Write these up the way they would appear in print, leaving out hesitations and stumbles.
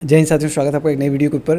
जय हिंद साथियों, स्वागत है आपका एक नई वीडियो के ऊपर।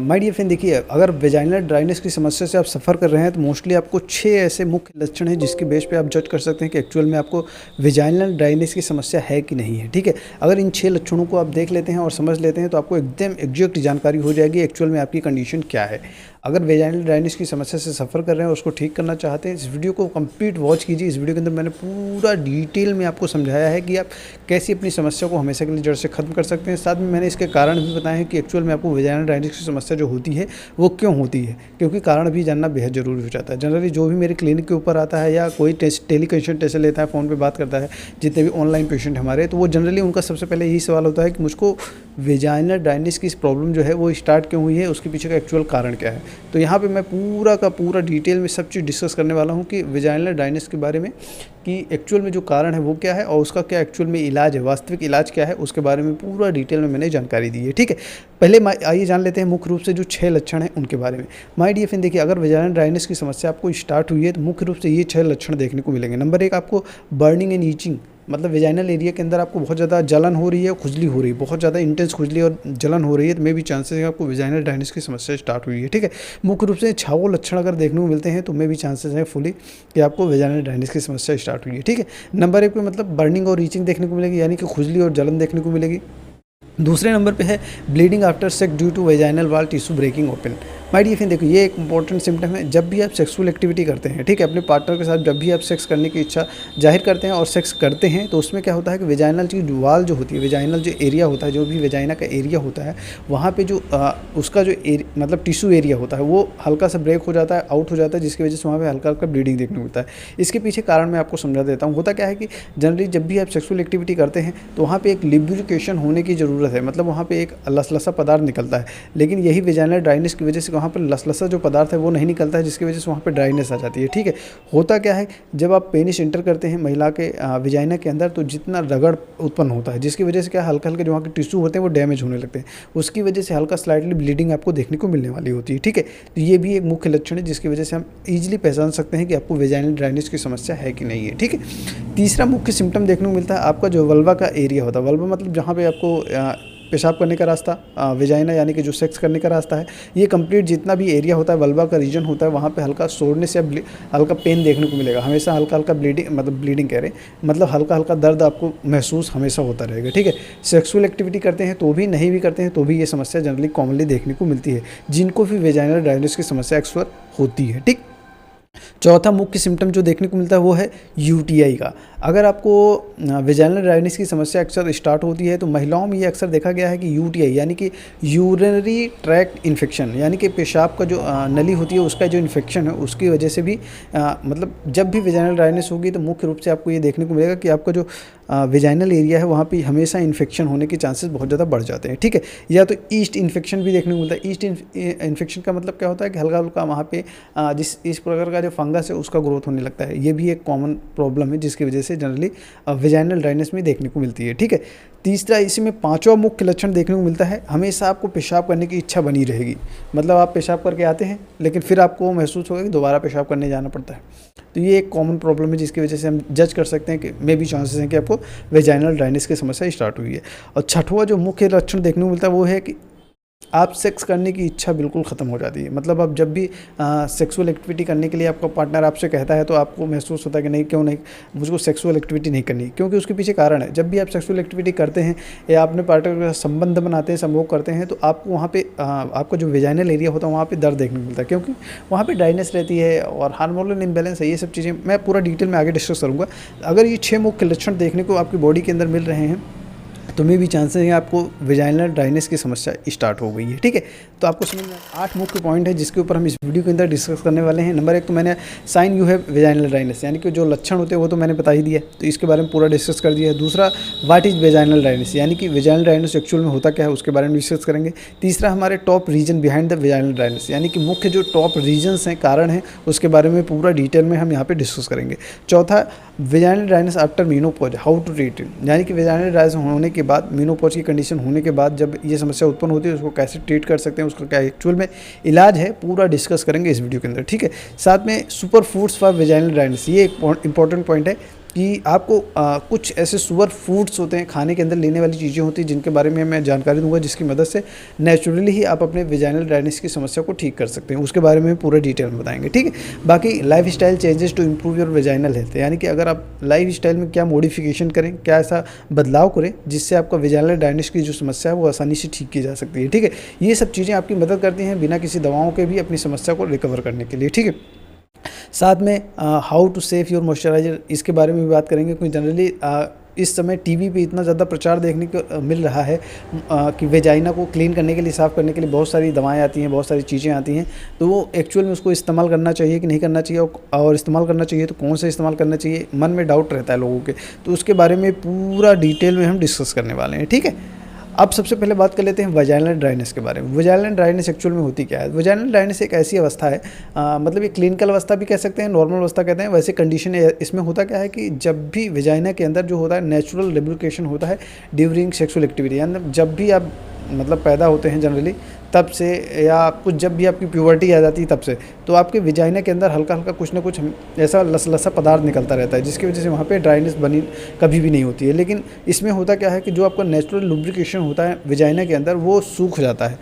माय डियर फ्रेंड, देखिए, अगर वेजाइनल ड्राइनेस की समस्या से आप सफ़र कर रहे हैं तो मोस्टली आपको 6 ऐसे मुख्य लक्षण हैं जिसके बेस पे आप जज कर सकते हैं कि एक्चुअल में आपको वेजाइनल ड्राइनेस की समस्या है कि नहीं है। ठीक है, अगर इन 6 लक्षणों को आप देख लेते हैं और समझ लेते हैं तो आपको एकदम एग्जैक्ट जानकारी हो जाएगी एक्चुअल में आपकी कंडीशन क्या है। अगर वेजाइनल ड्राइनेस की समस्या से सफ़र कर रहे हैं, उसको ठीक करना चाहते हैं, इस वीडियो को कंप्लीट वॉच कीजिए। इस वीडियो के अंदर मैंने पूरा डिटेल में आपको समझाया है कि आप कैसे अपनी समस्या को हमेशा के लिए जड़ से ख़त्म कर सकते हैं। साथ में मैंने इसके कारण भी बताए हैं कि एक्चुअल में आपको वेजाइनल ड्राइनेस की समस्या जो होती है वो क्यों होती है, क्योंकि कारण भी जानना बेहद ज़रूरी हो जाता है। जनरली जो भी मेरे क्लिनिक के ऊपर आता है या कोई टेली कंसल्टेशन लेता है, फ़ोन पे बात करता है, जितने भी ऑनलाइन पेशेंट हमारे, तो वो जनरली उनका सबसे पहले यही सवाल होता है कि मुझको वेजाइनल ड्राइनेस की प्रॉब्लम जो है वो स्टार्ट क्यों हुई है, उसके पीछे का एक्चुअल कारण क्या है। तो यहाँ पे मैं पूरा का पूरा डिटेल में सब चीज़ डिस्कस करने वाला हूँ कि वेजाइनल ड्राइनेस के बारे में, कि एक्चुअल में जो कारण है वो क्या है और उसका क्या एक्चुअल में इलाज है, वास्तविक इलाज क्या है, उसके बारे में पूरा डिटेल में मैंने जानकारी दी है। ठीक है, पहले आइए जान लेते हैं मुख्य रूप से जो 6 लक्षण हैं उनके बारे में। माय डियर फ्रेंड, देखिए, अगर वेजाइनल ड्राइनेस की समस्या आपको स्टार्ट हुई है तो मुख्य रूप से ये 6 लक्षण देखने को मिलेंगे। नंबर 1, आपको बर्निंग एंड ईचिंग, मतलब वेजाइनल एरिया के अंदर आपको बहुत ज़्यादा जलन हो रही है, खुजली हो रही है, बहुत ज़्यादा इंटेंस खुजली और जलन हो रही है, तो मे भी चांसेस है आपको वेजाइनल ड्राइनेस की समस्या स्टार्ट हुई है। ठीक है, मुख्य रूप से 6 लक्षण अगर देखने को मिलते हैं तो मे भी चांसेस है फुली कि आपको वेजाइनल ड्राइनेस की समस्या स्टार्ट हुई है। ठीक है, नंबर 1 पे मतलब बर्निंग और रीचिंग देखने को मिलेगी, यानी कि खुजली और जलन देखने को मिलेगी। दूसरे नंबर पे है bleeding after sex due to vaginal wall tissue breaking open. My dear friend, देखो, ये एक इंपॉर्टेंट सिम्टम है जब भी आप सेक्सुअल एक्टिविटी करते हैं। ठीक है, अपने पार्टनर के साथ जब भी आप सेक्स करने की इच्छा जाहिर करते हैं और सेक्स करते हैं तो उसमें क्या होता है कि वेजाइनल की वाल जो होती है, वेजाइनल जो एरिया होता है, जो भी वेजाइना का एरिया होता है, वहाँ पे जो उसका जो मतलब टिश्यू एरिया होता है वो हल्का सा ब्रेक हो जाता है, आउट हो जाता है, जिसकी वजह से वहाँ पे हल्का हल्का ब्लीडिंग देखने को मिलता है। इसके पीछे कारण मैं आपको समझा देता हूँ। होता क्या है कि जनरली जब भी आप सेक्सुअल एक्टिविटी करते हैं तो वहाँ पे एक लिब्रिकेशन होने की ज़रूरत है, मतलब वहाँ पे एक लसलसा पदार्थ निकलता है, लेकिन यही वेजाइनल ड्राइनेस की वजह से वहाँ पर लसलसा जो पदार्थ है वो नहीं निकलता है, जिसकी वजह से वहाँ पे ड्राइनेस आ जाती है। ठीक है, होता क्या है, जब आप पेनिस इंटर करते हैं महिला के वेजाइना के अंदर तो जितना रगड़ उत्पन्न होता है, जिसकी वजह से क्या हल्का हल्का जो वहाँ के टिश्यू होते हैं वो डैमेज होने लगते हैं, उसकी वजह से हल्का स्लाइटली ब्लीडिंग आपको देखने को मिलने वाली होती है। ठीक है, तो ये भी एक मुख्य लक्षण है जिसकी वजह से हम ईजिली पहचान सकते हैं कि आपको वेजाइनल ड्राइनेस की समस्या है कि नहीं है। ठीक है, तीसरा मुख्य सिम्टम देखने को मिलता है आपका जो वल्वा का एरिया होता है। वल्वा मतलब जहाँ पे आपको पेशाब करने का रास्ता, वेजाइना यानी कि जो सेक्स करने का रास्ता है, ये कंप्लीट जितना भी एरिया होता है, वल्वा का रीजन होता है, वहाँ पे हल्का सोरनेस या हल्का पेन देखने को मिलेगा हमेशा। हल्का हल्का ब्लीडिंग कह रहे हैं, मतलब हल्का हल्का दर्द आपको महसूस हमेशा होता रहेगा। ठीक है, सेक्सुअल एक्टिविटी करते हैं तो भी, नहीं भी करते हैं तो भी ये समस्या जनरली कॉमनली देखने को मिलती है, जिनको भी वेजाइनल ड्राइनेस की समस्या अक्सर होती है। ठीक, चौथा मुख्य सिम्टम जो देखने को मिलता है वो है यूटीआई का। अगर आपको वेजाइनल ड्राइनेस की समस्या अक्सर स्टार्ट होती है तो महिलाओं में ये अक्सर देखा गया है कि यूटीआई यानी कि यूरिनरी ट्रैक्ट इन्फेक्शन, यानी कि पेशाब का जो नली होती है उसका जो इन्फेक्शन है उसकी वजह से भी मतलब जब भी वेजाइनल ड्राइनेस होगी तो मुख्य रूप से आपको ये देखने को मिलेगा कि आपका जो वेजाइनल एरिया है वहाँ पे हमेशा इन्फेक्शन होने के चांसेस बहुत ज़्यादा बढ़ जाते हैं। ठीक है, या तो ईस्ट इन्फेक्शन भी देखने को मिलता है। ईस्ट इन्फेक्शन का मतलब क्या होता है कि हल्का हल्का वहाँ पे जिस इस प्रकार का जो फंगस है उसका ग्रोथ होने लगता है। ये भी एक कॉमन प्रॉब्लम है जिसकी वजह से जनरली वेजाइनल ड्राइनेस में देखने को मिलती है। ठीक है, तीसरा इसमें पांचवा मुख्य लक्षण देखने को मिलता है, हमेशा आपको पेशाब करने की इच्छा बनी रहेगी। मतलब आप पेशाब करके आते हैं लेकिन फिर आपको महसूस होगा कि दोबारा पेशाब करने जाना पड़ता है। तो ये एक कॉमन प्रॉब्लम है जिसकी वजह से हम जज कर सकते हैं कि मे भी चांसेस हैं कि आपको वेजाइनल ड्राइनेस की समस्या स्टार्ट हुई है। और छठवां जो मुख्य लक्षण देखने को मिलता है वो है कि आप सेक्स करने की इच्छा बिल्कुल ख़त्म हो जाती है। मतलब आप जब भी सेक्सुअल एक्टिविटी करने के लिए आपका पार्टनर आपसे कहता है तो आपको महसूस होता है कि नहीं, क्यों नहीं, मुझको सेक्सुअल एक्टिविटी नहीं करनी, क्योंकि उसके पीछे कारण है। जब भी आप सेक्सुअल एक्टिविटी करते हैं या अपने पार्टनर के साथ संबंध बनाते हैं, संभोग करते हैं, तो आपको वहाँ पे आपका जो वेजाइनल एरिया होता है वहाँ पे दर्द देखने को मिलता है, क्योंकि वहाँ पे ड्राइनेस रहती है और हार्मोनल इम्बैलेंस है। ये सब चीज़ें मैं पूरा डिटेल में आगे डिस्कस करूँगा। अगर ये 6 मुख्य लक्षण देखने को आपकी बॉडी के अंदर मिल रहे हैं तो मे भी चांसेस हैं आपको वेजाइनल ड्राइनेस की समस्या स्टार्ट हो गई है। ठीक है, तो आपको समझ में 8 मुख्य पॉइंट है जिसके ऊपर हम इस वीडियो के अंदर डिस्कस करने वाले हैं। नंबर 1 तो मैंने sign you have vaginal dryness, यानी कि जो लक्षण होते हैं वो तो मैंने बता ही दिया, तो इसके बारे में पूरा डिस्कस कर दिया है। दूसरा, व्हाट इज़ वेजाइनल ड्राइनेस, यानी कि वेजाइनल ड्राइनेस एक्चुअल में होता क्या है उसके बारे में डिस्कस करेंगे। तीसरा, हमारे top reason behind the vaginal dryness, यानी कि मुख्य जो टॉप रीजन्स हैं, कारण हैं, उसके बारे में पूरा डिटेल में हम यहाँ पे डिस्कस करेंगे। चौथा, vaginal dryness after menopause, how to treat it, यानी कि वेजाइनल ड्राइनेस होने के बाद, मीनोपॉज की कंडीशन होने के बाद जब ये समस्या उत्पन्न होती है उसको कैसे ट्रीट कर सकते हैं, उसका क्या एक्चुअल में इलाज है, पूरा डिस्कस करेंगे इस वीडियो के अंदर। ठीक है, साथ में super foods for vaginal dryness, ये एक इंपॉर्टेंट पॉइंट है कि आपको कुछ ऐसे सुपर फूड्स होते हैं, खाने के अंदर लेने वाली चीज़ें होती हैं, जिनके बारे में मैं जानकारी दूंगा, जिसकी मदद से नेचुरली ही आप अपने वेजाइनल ड्राइनेस की समस्या को ठीक कर सकते हैं। उसके बारे में पूरा डिटेल में बताएंगे, ठीक है। बाकी life style changes to improve your vaginal health, यानी कि अगर आप लाइफ स्टाइल में क्या मॉडिफिकेशन करें, क्या ऐसा बदलाव करें जिससे आपका वेजाइनल ड्राइनेस की जो समस्या है वो आसानी से ठीक की जा सकती है, ठीक है। ये सब चीज़ें आपकी मदद करती हैं बिना किसी दवाओं के भी अपनी समस्या को रिकवर करने के लिए, ठीक है। साथ में how to save your moisturiser, इसके बारे में भी बात करेंगे, क्योंकि जनरली इस समय टीवी पे इतना ज़्यादा प्रचार देखने को मिल रहा है कि वेजाइना को क्लीन करने के लिए, साफ़ करने के लिए बहुत सारी दवाएं आती हैं, बहुत सारी चीज़ें आती हैं। तो वो एक्चुअल में उसको इस्तेमाल करना चाहिए कि नहीं करना चाहिए, और इस्तेमाल करना चाहिए तो कौन सा इस्तेमाल करना चाहिए, मन में डाउट रहता है लोगों के। तो उसके बारे में पूरा डिटेल में हम डिस्कस करने वाले हैं, ठीक है। अब सबसे पहले बात कर लेते हैं वेजाइनल ड्राइनेस के बारे में। वेजाइनल ड्राइनेस एक्चुअल में होती क्या है? वेजाइनल ड्राइनेस एक ऐसी अवस्था है, मतलब ये क्लिनिकल अवस्था भी कह सकते हैं, नॉर्मल अवस्था कहते हैं। वैसे कंडीशन है, इसमें होता क्या है कि जब भी वेजाइना के अंदर जो होता है नेचुरल लुब्रिकेशन होता है ड्यूरिंग सेक्सुअल एक्टिविटी, यानी जब भी आप मतलब पैदा होते हैं जनरली तब से, या कुछ जब भी आपकी प्यूबर्टी आ जाती है तब से, तो आपके वेजाइना के अंदर हल्का हल्का कुछ ना कुछ ऐसा लसलसा पदार्थ निकलता रहता है, जिसकी वजह से वहाँ पे ड्राइनेस बनी कभी भी नहीं होती है। लेकिन इसमें होता क्या है कि जो आपका नेचुरल लुब्रिकेशन होता है वेजाइना के अंदर वो सूख जाता है,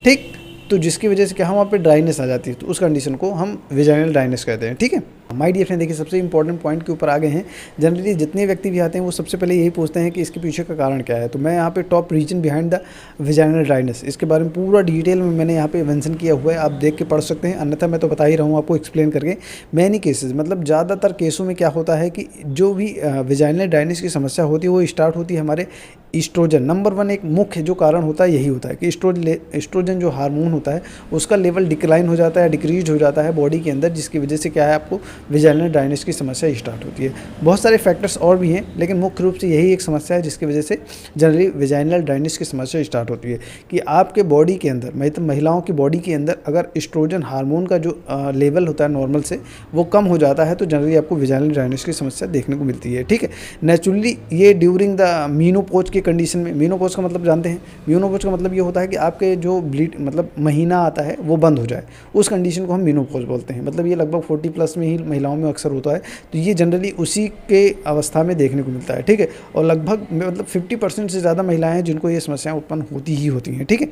ठीक। तो जिसकी वजह से क्या हम वहाँ पे ड्राइनेस आ जाती है, तो उस कंडीशन को हम वेजाइनल ड्राइनेस कहते हैं, ठीक है। माय डियर फ्रेंड, देखिए सबसे इंपॉर्टेंट पॉइंट के ऊपर आ गए हैं। जनरली जितने व्यक्ति भी आते हैं वो सबसे पहले यही पूछते हैं कि इसके पीछे का कारण क्या है। तो मैं यहाँ पे top reason behind the vaginal dryness, इसके बारे में पूरा डिटेल में मैंने यहाँ पे मेंशन किया हुआ है, आप देख के पढ़ सकते हैं। अन्यथा मैं तो बता ही रहा हूँ आपको एक्सप्लेन करके। मैनी केसेस, मतलब ज़्यादातर केसों में क्या होता है कि जो भी वेजाइनल ड्राइनेस की समस्या होती है वो स्टार्ट होती है हमारे ईस्ट्रोजन। नंबर 1 एक मुख्य जो कारण होता है यही होता है कि ईस्ट्रोजन जो हार्मोन होता है उसका लेवल डिक्लाइन हो जाता है, डिक्रीज हो जाता है बॉडी के अंदर, जिसकी वजह से क्या है आपको वेजाइनल ड्राइनेस की समस्या स्टार्ट होती है। बहुत सारे फैक्टर्स और भी हैं, लेकिन मुख्य रूप से यही एक समस्या है जिसकी वजह से जनरली वेजाइनल ड्राइनेस की समस्या स्टार्ट होती है कि आपके बॉडी के अंदर, मतलब महिलाओं की बॉडी के अंदर अगर ईस्ट्रोजन हार्मोन का जो लेवल होता है नॉर्मल से वो कम हो जाता है तो जनरली आपको वेजाइनल ड्राइनेस की समस्या देखने को मिलती है, ठीक है। नेचुरली ये ड्यूरिंग द मीनोपॉज की कंडीशन में, मीनोपॉज का मतलब जानते हैं, मीनोपॉज का मतलब ये होता है कि आपके जो ब्लीड मतलब महीना आता है वो बंद हो जाए, उस कंडीशन को हम मीनोपॉज बोलते हैं। मतलब ये लगभग 40+ में ही महिलाओं में अक्सर होता है, तो ये जनरली उसी के अवस्था में देखने को मिलता है, ठीक है। और लगभग मतलब 50% से ज़्यादा महिलाएं हैं जिनको ये समस्याएं उत्पन्न होती ही होती हैं, ठीक है।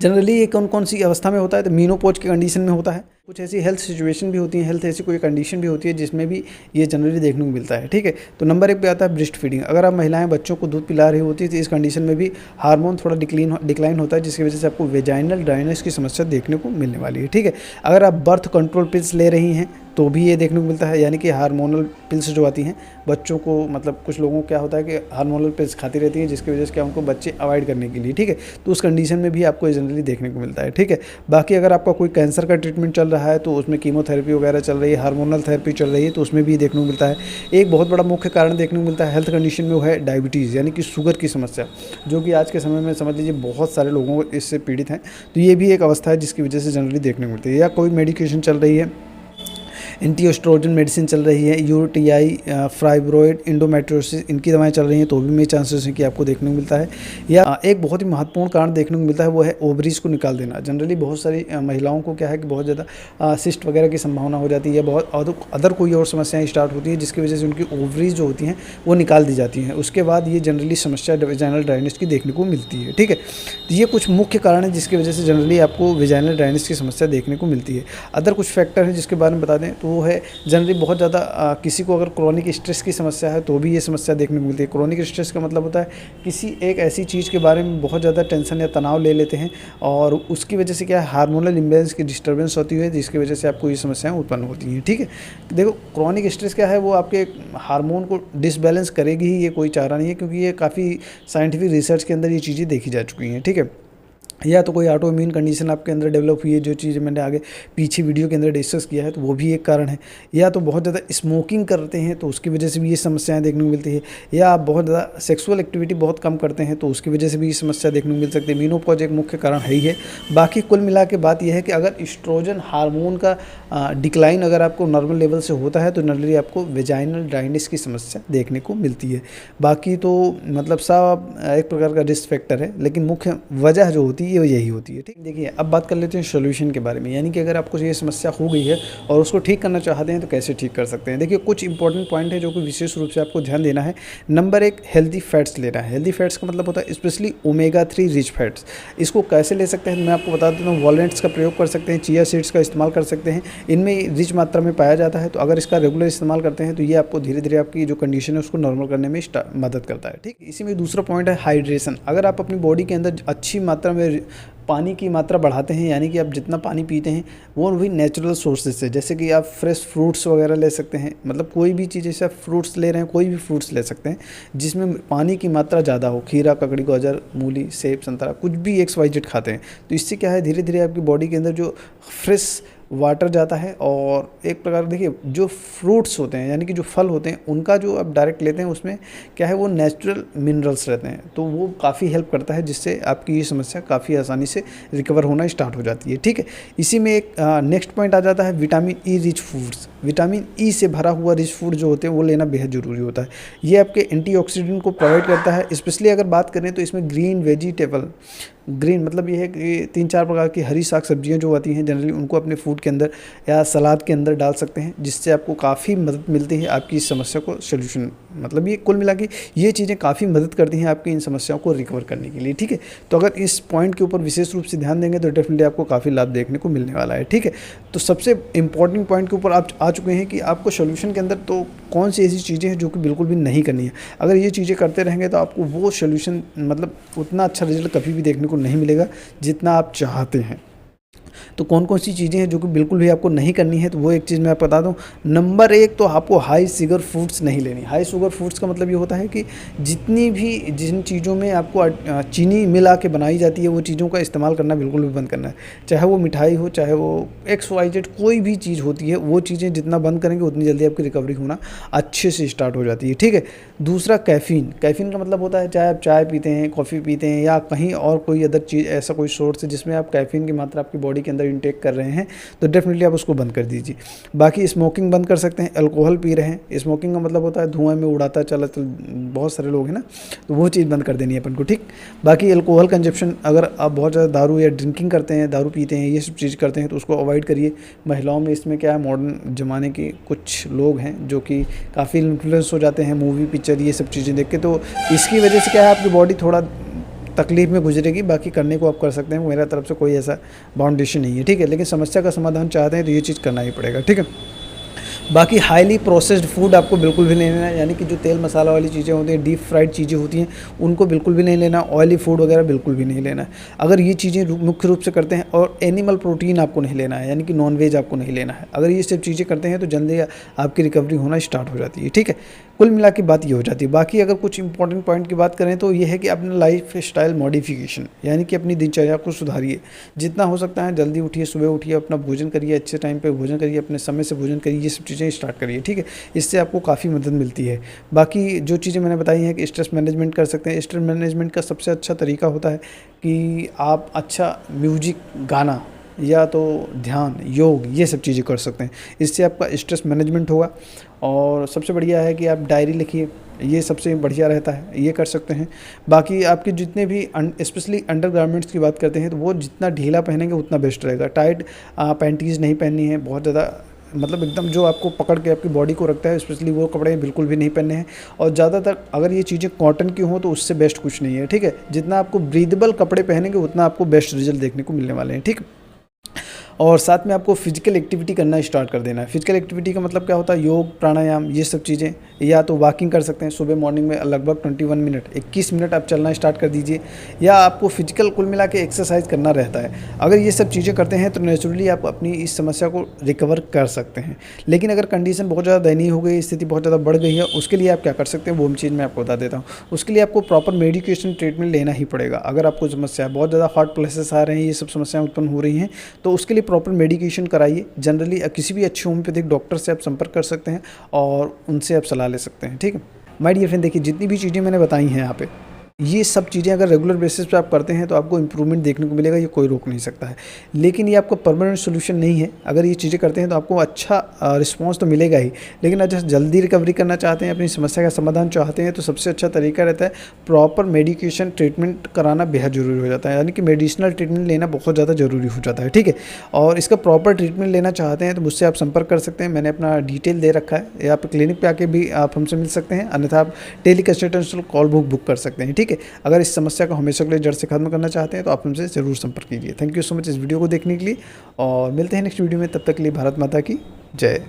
जनरली ये कौन कौन सी अवस्था में होता है? तो मीनोपॉज की कंडीशन में होता है। कुछ ऐसी हेल्थ सिचुएशन भी होती है, हेल्थ ऐसी कोई कंडीशन भी होती है जिसमें भी ये जनरली देखने को मिलता है, ठीक है। तो नंबर 1 पे आता है ब्रेस्ट फीडिंग। अगर आप महिलाएं बच्चों को दूध पिला रही होती है तो इस कंडीशन में भी हार्मोन थोड़ा डिक्लाइन होता है, जिसकी वजह से आपको वेजाइनल ड्राइनेस की समस्या देखने को मिलने वाली है, ठीक है। अगर आप बर्थ कंट्रोल पिल्स ले रही हैं तो भी ये देखने को मिलता है, यानी कि हार्मोनल पिल्स जो आती हैं बच्चों को, मतलब कुछ लोगों को क्या होता है कि हार्मोनल पिल्स खाती रहती हैं जिसकी वजह से क्या उनको बच्चे अवॉइड करने के लिए, ठीक है। तो उस कंडीशन में भी आपको जनरली देखने को मिलता है, ठीक है। बाकी अगर आपका कोई कैंसर का ट्रीटमेंट चल रहा है तो उसमें कीमोथेरेपी वगैरह चल रही है, हार्मोनल थेरेपी चल रही है, तो उसमें भी देखने को मिलता है। एक बहुत बड़ा मुख्य कारण देखने को मिलता है हेल्थ कंडीशन में, वो है डायबिटीज़, यानी कि शुगर की समस्या, जो कि आज के समय में समझ लीजिए बहुत सारे लोगों को इससे पीड़ित हैं। तो ये भी एक अवस्था है जिसकी वजह से जनरली देखने को मिलती है। या कोई मेडिकेशन चल रही है, एंटीएस्ट्रोजन मेडिसिन चल रही है, यूटीआई, फाइब्रॉइड, इंडोमेट्रियोसिस, इनकी दवाएं चल रही हैं, तो भी में चांसेस हैं कि आपको देखने को मिलता है। या एक बहुत ही महत्वपूर्ण कारण देखने को मिलता है वो है ओवरीज को निकाल देना। जनरली बहुत सारी महिलाओं को क्या है कि बहुत ज़्यादा सिस्ट वगैरह की संभावना हो जाती है, बहुत अदर कोई और समस्याएं स्टार्ट होती हैं जिसकी वजह से उनकी ओवरीज जो होती हैं वो निकाल दी जाती हैं। उसके बाद ये जनरली समस्या वेजाइनल ड्राइनेस की देखने को मिलती है, ठीक है। तो ये कुछ मुख्य कारण है जिसकी वजह से जनरली आपको वेजाइनल ड्राइनेस की समस्या देखने को मिलती है। अदर कुछ फैक्टर हैं जिसके बारे में बता दें तो वो है जनरली बहुत ज़्यादा किसी को अगर क्रोनिक स्ट्रेस की समस्या है तो भी ये समस्या देखने को मिलती है। क्रोनिक स्ट्रेस का मतलब होता है किसी एक ऐसी चीज़ के बारे में बहुत ज़्यादा टेंशन या तनाव ले लेते हैं और उसकी वजह से क्या है हार्मोनल इम्बैलेंस की डिस्टर्बेंस होती है जिसकी वजह से आपको ये समस्याएं उत्पन्न होती हैं, ठीक है। देखो क्रोनिक स्ट्रेस क्या है, वो आपके हार्मोन को डिसबैलेंस करेगी ही, ये कोई चारा नहीं है, क्योंकि ये काफ़ी साइंटिफिक रिसर्च के अंदर ये चीज़ें देखी जा चुकी हैं, ठीक है। या तो कोई ऑटो इम्यून कंडीशन आपके अंदर डेवलप हुई है, जो चीज़ मैंने आगे पीछे वीडियो के अंदर डिस्कस किया है, तो वो भी एक कारण है। या तो बहुत ज़्यादा स्मोकिंग करते हैं तो उसकी वजह से भी ये समस्याएं देखने को मिलती है। या आप बहुत ज़्यादा सेक्सुअल एक्टिविटी बहुत कम करते हैं तो उसकी वजह से भी ये समस्या देखने को मिल सकती है। मीनोपॉज एक मुख्य कारण है ही है। बाकी कुल मिला के बात यह है कि अगर एस्ट्रोजन हार्मोन का डिक्लाइन अगर आपको नॉर्मल लेवल से होता है तो जनरली आपको वेजाइनल ड्राइनेस की समस्या देखने को मिलती है। बाकी तो मतलब सब एक प्रकार का रिस्क फैक्टर है, लेकिन मुख्य वजह जो होती है है ये यही होती है। ठीक, देखिए अब बात कर लेते हैं सोल्यूशन के बारे में, यानी कि अगर आपको ये समस्या हो गई है और उसको ठीक करना चाहते हैं तो कैसे ठीक कर सकते हैं। देखिए कुछ इंपॉर्टेंट पॉइंट है जो कि विशेष रूप से आपको ध्यान देना है। नंबर 1, हेल्दी फैट्स लेना है। हेल्दी फैट्स का मतलब होता है स्पेशली ओमेगा 3 रिच फैट्स। इसको कैसे ले सकते हैं मैं आपको बता देता हूँ। वॉलनट्स का प्रयोग कर सकते हैं, चिया सीड्स का इस्तेमाल कर सकते हैं, इनमें रिच मात्रा में पाया जाता है। तो अगर इसका रेगुलर इस्तेमाल करते हैं तो ये आपको धीरे धीरे आपकी जो कंडीशन है उसको नॉर्मल करने में मदद करता है। ठीक, इसी में दूसरा पॉइंट है हाइड्रेशन। अगर आप अपनी बॉडी के अंदर अच्छी मात्रा में पानी की मात्रा बढ़ाते हैं, यानी कि आप जितना पानी पीते हैं वो भी नेचुरल सोर्सेज से, जैसे कि आप फ्रेश फ्रूट्स वगैरह ले सकते हैं, मतलब कोई भी चीज़, जैसे आप फ्रूट्स ले रहे हैं कोई भी फ्रूट्स ले सकते हैं जिसमें पानी की मात्रा ज़्यादा हो। खीरा, ककड़ी, गाजर, मूली, सेब, संतरा, कुछ भी XYZ खाते हैं तो इससे क्या है धीरे धीरे आपकी बॉडी के अंदर जो फ्रेश वाटर जाता है। और एक प्रकार देखिए जो फ्रूट्स होते हैं यानी कि जो फल होते हैं उनका जो आप डायरेक्ट लेते हैं उसमें क्या है वो नेचुरल मिनरल्स रहते हैं, तो वो काफ़ी हेल्प करता है, जिससे आपकी ये समस्या काफ़ी आसानी से रिकवर होना स्टार्ट हो जाती है। ठीक है, इसी में एक नेक्स्ट पॉइंट आ जाता है vitamin E rich foods. Vitamin E से भरा हुआ रिच फूड जो होते हैं वो लेना बेहद ज़रूरी होता है। ये आपके एंटीऑक्सीडेंट को प्रोवाइड करता है। स्पेशली अगर बात करें तो इसमें ग्रीन वेजिटेबल, ग्रीन मतलब ये है कि 3-4 प्रकार की हरी साग सब्जियां जो आती हैं जनरली उनको अपने फूड के अंदर या सलाद के अंदर डाल सकते हैं, जिससे आपको काफ़ी मदद मिलती है आपकी इस समस्या को सोल्यूशन, मतलब ये कुल मिला के ये चीज़ें काफ़ी मदद करती हैं आपकी इन समस्याओं को रिकवर करने के लिए। ठीक है, तो अगर इस पॉइंट के ऊपर विशेष रूप से ध्यान देंगे तो डेफिनेटली आपको काफ़ी लाभ देखने को मिलने वाला है। ठीक है, तो सबसे इंपॉर्टेंट पॉइंट के ऊपर आप आ चुके हैं कि आपको सोल्यूशन के अंदर तो कौन सी ऐसी चीज़ें हैं जो कि बिल्कुल भी नहीं करनी है। अगर ये चीज़ें करते रहेंगे तो आपको वो सोल्यूशन मतलब उतना अच्छा रिजल्ट कभी भी देखने को नहीं मिलेगा जितना आप चाहते हैं। तो कौन कौन सी चीज़ें हैं जो कि बिल्कुल भी आपको नहीं करनी है, तो वो एक चीज़ मैं आपको बता दूं। नंबर 1 तो आपको हाई शुगर फूड्स नहीं लेनी। हाई शुगर फूड्स का मतलब ये होता है कि जिन चीज़ों में आपको चीनी मिला के बनाई जाती है वो चीज़ों का इस्तेमाल करना बिल्कुल भी बंद करना है। चाहे वो मिठाई हो, चाहे वो XYZ कोई भी चीज़ होती है, वो चीज़ें जितना बंद करेंगे उतनी जल्दी आपकी रिकवरी होना अच्छे से स्टार्ट हो जाती है। ठीक है, दूसरा कैफ़ीन। कैफ़ीन का मतलब होता है चाहे आप चाय पीते हैं, कॉफ़ी पीते हैं या कहीं और कोई अदर चीज़, ऐसा कोई सोर्स है जिसमें आप कैफ़ीन की मात्रा आपकी बॉडी के अंदर इंटेक कर रहे हैं तो डेफिनेटली आप उसको बंद कर दीजिए। बाकी स्मोकिंग बंद कर सकते हैं। अल्कोहल पी रहे हैं, स्मोकिंग का मतलब होता है धुआं में उड़ाता चला बहुत सारे लोग हैं ना, तो वो चीज़ बंद कर देनी है अपन को। ठीक, बाकी अल्कोहल कंजप्शन, अगर आप बहुत ज़्यादा दारू या ड्रिंकिंग करते हैं, दारू पीते हैं, ये सब चीज़ करते हैं तो उसको अवॉइड करिए। महिलाओं में इसमें क्या है, मॉडर्न ज़माने के कुछ लोग हैं जो कि काफ़ी इन्फ्लुएंस हो जाते हैं मूवी, पिक्चर, ये सब चीज़ें देख के, तो इसकी वजह से क्या है आपकी बॉडी थोड़ा तकलीफ में गुजरेगी। बाकी करने को आप कर सकते हैं, मेरा तरफ से कोई ऐसा बाउंडेशन नहीं है। ठीक है, लेकिन समस्या का समाधान चाहते हैं तो ये चीज़ करना ही पड़ेगा। ठीक है, बाकी हाईली प्रोसेस्ड फूड आपको बिल्कुल भी नहीं लेना है, यानी कि जो तेल मसाला वाली चीज़ें होती हैं, डीप फ्राइड चीज़ें होती हैं, उनको बिल्कुल भी नहीं लेना। ऑयली फूड वगैरह बिल्कुल भी नहीं लेना है। अगर ये चीज़ें मुख्य रूप से करते हैं, और एनिमल प्रोटीन आपको नहीं लेना है, यानी कि नॉनवेज आपको नहीं लेना है। अगर ये सब चीज़ें करते हैं तो जल्दी आपकी रिकवरी होना स्टार्ट हो जाती है। ठीक है, कुल मिला के बात ये हो जाती है। बाकी अगर कुछ इंपॉर्टेंट पॉइंट की बात करें तो ये है कि अपना लाइफ स्टाइल मॉडिफिकेशन, यानी कि अपनी दिनचर्या को सुधारिए। जितना हो सकता है जल्दी उठिए, सुबह उठिए, अपना भोजन करिए, अच्छे टाइम पे भोजन करिए, अपने समय से भोजन करिए, ये सब चीज़ें स्टार्ट करिए। ठीक है, इससे आपको काफ़ी मदद मिलती है। बाकी जो चीज़ें मैंने बताई हैं कि स्ट्रेस मैनेजमेंट कर सकते हैं। स्ट्रेस मैनेजमेंट का सबसे अच्छा तरीका होता है कि आप अच्छा म्यूजिक, गाना या तो ध्यान, योग, ये सब चीज़ें कर सकते हैं। इससे आपका स्ट्रेस मैनेजमेंट होगा। और सबसे बढ़िया है कि आप डायरी लिखिए, ये सबसे बढ़िया रहता है, ये कर सकते हैं। बाकी आपके जितने भी स्पेशली अंडरगारमेंट्स की बात करते हैं तो वो जितना ढीला पहनेंगे उतना बेस्ट रहेगा। टाइट पैंटीज़ नहीं पहननी है, बहुत ज़्यादा मतलब एकदम जो आपको पकड़ के आपकी बॉडी को रखता है, स्पेशली वो कपड़े बिल्कुल भी नहीं पहनने हैं। और ज़्यादातर अगर ये चीज़ें कॉटन की हों तो उससे बेस्ट कुछ नहीं है। ठीक है, जितना आपको ब्रीदेबल कपड़े पहनेंगे उतना आपको बेस्ट रिजल्ट देखने को मिलने वाले हैं। ठीक, और साथ में आपको फिजिकल एक्टिविटी करना स्टार्ट कर देना है। फिजिकल एक्टिविटी का मतलब क्या होता है, योग, प्राणायाम, ये सब चीज़ें, या तो वॉकिंग कर सकते हैं सुबह मॉर्निंग में लगभग 21 मिनट, 21 मिनट आप चलना स्टार्ट कर दीजिए, या आपको फिजिकल कुल मिला के एक्सरसाइज करना रहता है। अगर ये सब चीज़ें करते हैं तो नेचुरली आप अपनी इस समस्या को रिकवर कर सकते हैं। लेकिन अगर कंडीशन बहुत ज़्यादा दयनीय हो गई, स्थिति बहुत ज़्यादा बढ़ गई है, उसके लिए आप क्या कर सकते हैं वो चीज़ मैं आपको बता देता हूँ। उसके लिए आपको प्रॉपर मेडिकेशन ट्रीटमेंट लेना ही पड़ेगा। अगर आपको समस्या है, बहुत ज़्यादा हॉट प्लेसेस आ रहे हैं, ये सब समस्याएं उत्पन्न हो रही हैं, तो उसके लिए प्रॉपर मेडिकेशन कराइए। जनरली किसी भी अच्छे होम्योपैथिक डॉक्टर से आप संपर्क कर सकते हैं और उनसे आप सलाह ले सकते हैं। ठीक है माय डियर फ्रेंड, देखिए जितनी भी चीज़ें मैंने बताई हैं यहाँ पे, ये सब चीज़ें अगर रेगुलर बेसिस पे आप करते हैं तो आपको इम्प्रूवमेंट देखने को मिलेगा, ये कोई रोक नहीं सकता है। लेकिन ये आपका परमानेंट सॉल्यूशन नहीं है। अगर ये चीज़ें करते हैं तो आपको अच्छा रिस्पॉन्स तो मिलेगा ही, लेकिन अगर जल्दी रिकवरी करना चाहते हैं, अपनी समस्या का समाधान चाहते हैं, तो सबसे अच्छा तरीका रहता है प्रॉपर मेडिकेशन ट्रीटमेंट कराना बेहद ज़रूरी हो जाता है, यानी कि मेडिसिनल ट्रीटमेंट लेना बहुत ज़्यादा ज़रूरी हो जाता है, ठीक है। और इसका प्रॉपर ट्रीटमेंट लेना चाहते हैं तो मुझसे आप संपर्क कर सकते हैं, मैंने अपना डिटेल दे रखा है, या आप क्लिनिक पे आके भी आप हमसे मिल सकते हैं, अन्यथा आप टेली कंसल्टेंशियल कॉल बुक कर सकते हैं, ठीक है। अगर इस समस्या को हमेशा के लिए जड़ से खत्म करना चाहते हैं तो आप हमसे ज़रूर संपर्क कीजिए। थैंक यू सो मच इस वीडियो को देखने के लिए, और मिलते हैं नेक्स्ट वीडियो में। तब तक के लिए भारत माता की जय।